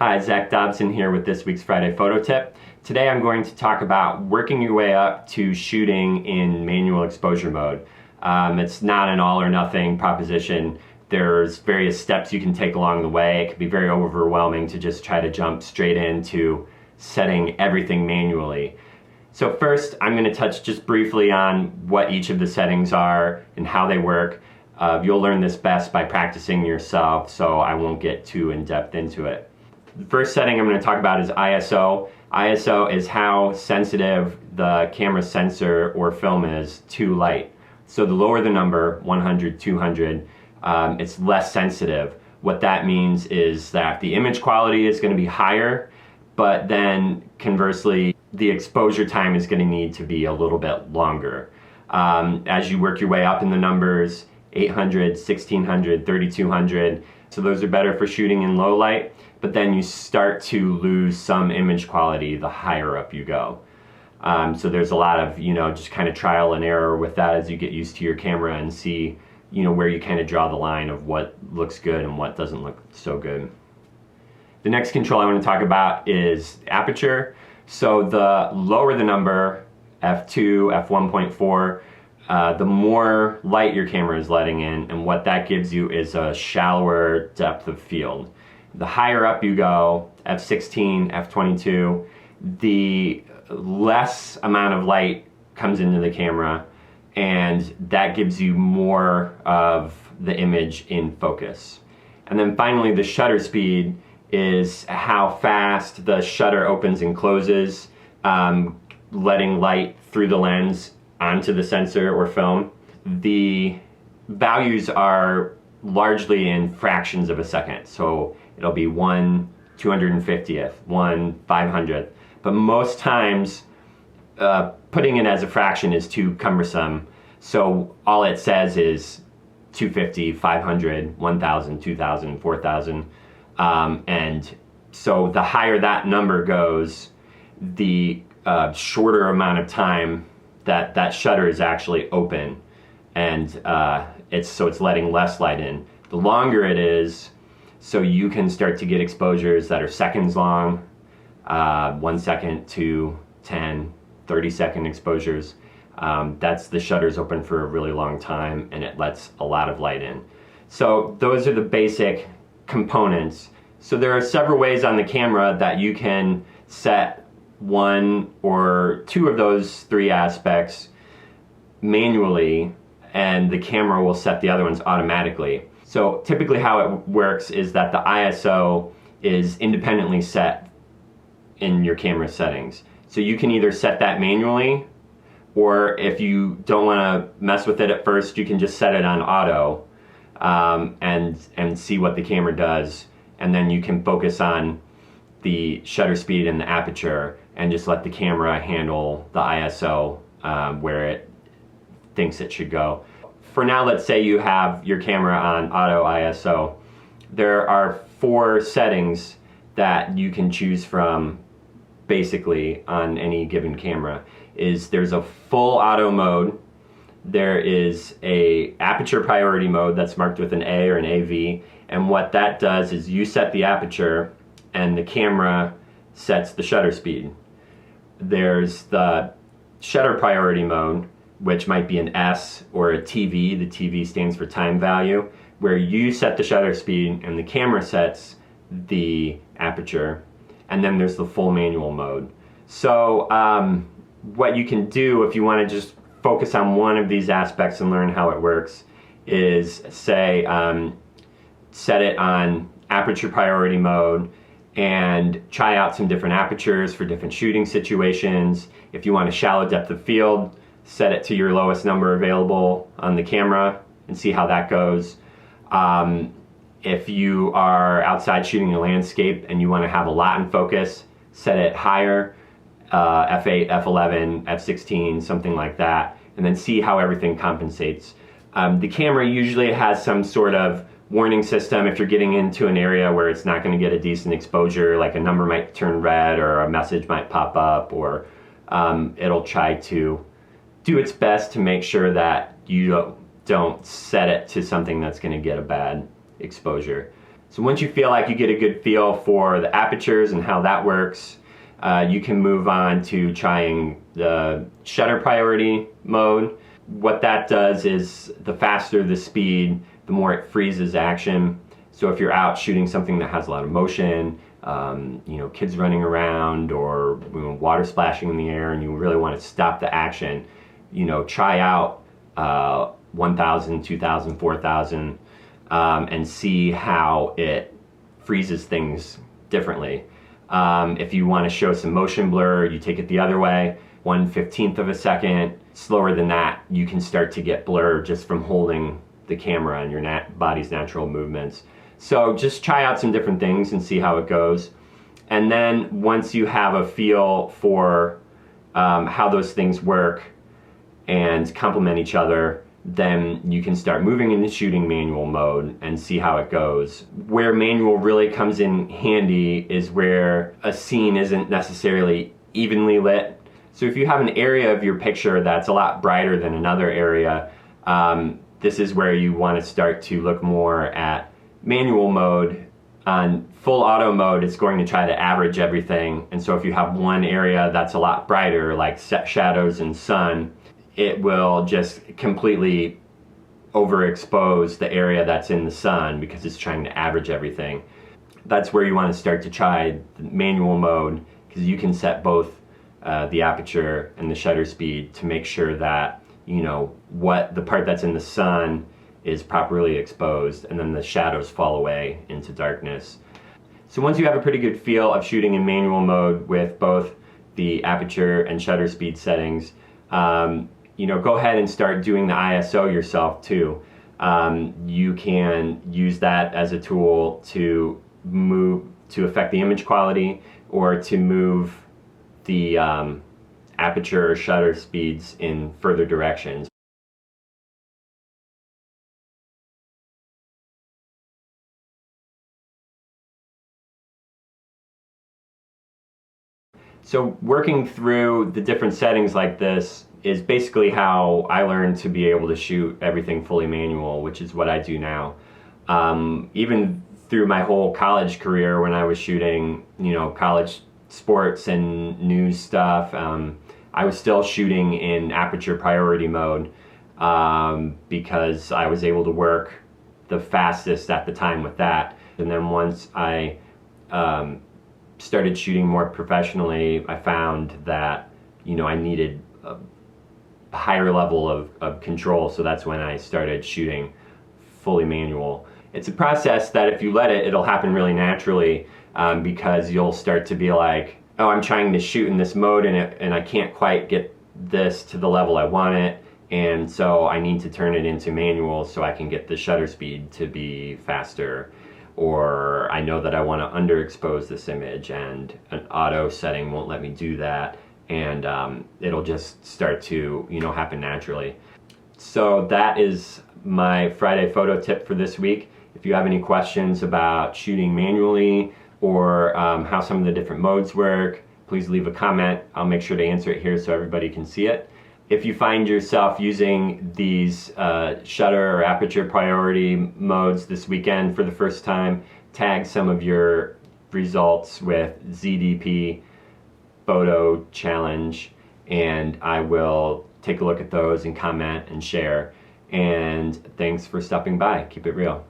Hi, Zach Dobson here with this week's Friday Photo Tip. Today I'm going to talk about working your way up to shooting in manual exposure mode. It's not an all or nothing proposition. There's various steps you can take along the way. It can be very overwhelming to just try to jump straight into setting everything manually. So first, I'm going to touch just briefly on what each of the settings are and how they work. You'll learn this best by practicing yourself, so I won't get too in-depth into it. The first setting I'm going to talk about is ISO. ISO is how sensitive the camera sensor or film is to light. So the lower the number, 100, 200, it's less sensitive. What that means is that the image quality is going to be higher, but then conversely, the exposure time is going to need to be a little bit longer. As you work your way up in the numbers, 800, 1600, 3200, so those are better for shooting in low light, but then you start to lose some image quality the higher up you go. So there's a lot of, just kind of trial and error with that as you get used to your camera and see, where you kind of draw the line of what looks good and what doesn't look so good. The next control I want to talk about is aperture. So the lower the number, f2, f1.4, the more light your camera is letting in, and what that gives you is a shallower depth of field. The higher up you go, f16, f22, the less amount of light comes into the camera, and that gives you more of the image in focus. And then finally, the shutter speed is how fast the shutter opens and closes, letting light through the lens onto the sensor or film. The values are largely in fractions of a second, so it'll be 1/250th, 1/500th, but most times putting it as a fraction is too cumbersome, so all it says is 250, 500, 1000, 2000, 4000, and so the higher that number goes, the shorter amount of time that shutter is actually open, and it's letting less light in. The longer it is, so you can start to get exposures that are seconds long, 1 second to 10, 30-second exposures. That's the shutter's open for a really long time, and it lets a lot of light in. So those are the basic components. So there are several ways on the camera that you can set one or two of those three aspects manually, and the camera will set the other ones automatically. So typically how it works is that the ISO is independently set in your camera settings. So you can either set that manually, or if you don't want to mess with it at first, you can just set it on auto and see what the camera does, and then you can focus on the shutter speed and the aperture and just let the camera handle the ISO where it thinks it should go. For now, let's say you have your camera on auto ISO. There are 4 settings that you can choose from basically on any given camera. There's a full auto mode, there is a aperture priority mode that's marked with an A or an AV, and what that does is you set the aperture and the camera sets the shutter speed. There's the shutter priority mode, which might be an S or a TV. The TV stands for time value, where you set the shutter speed and the camera sets the aperture. And then there's the full manual mode. So what you can do if you want to just focus on one of these aspects and learn how it works is say set it on aperture priority mode and try out some different apertures for different shooting situations. If you want a shallow depth of field, set it to your lowest number available on the camera and see how that goes. If you are outside shooting a landscape and you want to have a lot in focus, set it higher, f8, f11, f16, something like that, and then see how everything compensates. The camera usually has some sort of warning system if you're getting into an area where it's not going to get a decent exposure, like a number might turn red or a message might pop up, or it'll try to do its best to make sure that you don't set it to something that's going to get a bad exposure. So once you feel like you get a good feel for the apertures and how that works, you can move on to trying the shutter priority mode. What that does is the faster the speed, the more it freezes action. So if you're out shooting something that has a lot of motion, kids running around or water splashing in the air, and you really want to stop the action, try out 1000, 2000, 4000, and see how it freezes things differently. If you want to show some motion blur, you take it the other way, 1/15 of a second. Slower than that, you can start to get blur just from holding the camera and your body's natural movements. So just try out some different things and see how it goes. And then once you have a feel for how those things work and complement each other, then you can start moving into shooting manual mode and see how it goes. Where manual really comes in handy is where a scene isn't necessarily evenly lit. So if you have an area of your picture that's a lot brighter than another area, this is where you want to start to look more at manual mode. On full auto mode, it's going to try to average everything. And so if you have one area that's a lot brighter, like shadows and sun, it will just completely overexpose the area that's in the sun because it's trying to average everything. That's where you want to start to try the manual mode, because you can set both the aperture and the shutter speed to make sure that what the part that's in the sun is properly exposed, and then the shadows fall away into darkness. So once you have a pretty good feel of shooting in manual mode with both the aperture and shutter speed settings, go ahead and start doing the ISO yourself too. You can use that as a tool to affect the image quality, or to move the aperture or shutter speeds in further directions. So working through the different settings like this is basically how I learned to be able to shoot everything fully manual, which is what I do now. Even through my whole college career, when I was shooting, college sports and news stuff, I was still shooting in aperture priority mode because I was able to work the fastest at the time with that. And then once I started shooting more professionally, I found that I needed a higher level of control, so that's when I started shooting fully manual. It's a process that if you let it, it'll happen really naturally, because you'll start to be like, oh, I'm trying to shoot in this mode and I can't quite get this to the level I want it, and so I need to turn it into manual so I can get the shutter speed to be faster. Or I know that I want to underexpose this image and an auto setting won't let me do that, and it'll just start to happen naturally. So that is my Friday photo tip for this week. If you have any questions about shooting manually or how some of the different modes work, please leave a comment. I'll make sure to answer it here so everybody can see it. If you find yourself using these shutter or aperture priority modes this weekend for the first time, tag some of your results with ZDP Photo Challenge, and I will take a look at those and comment and share. And thanks for stopping by. Keep it real.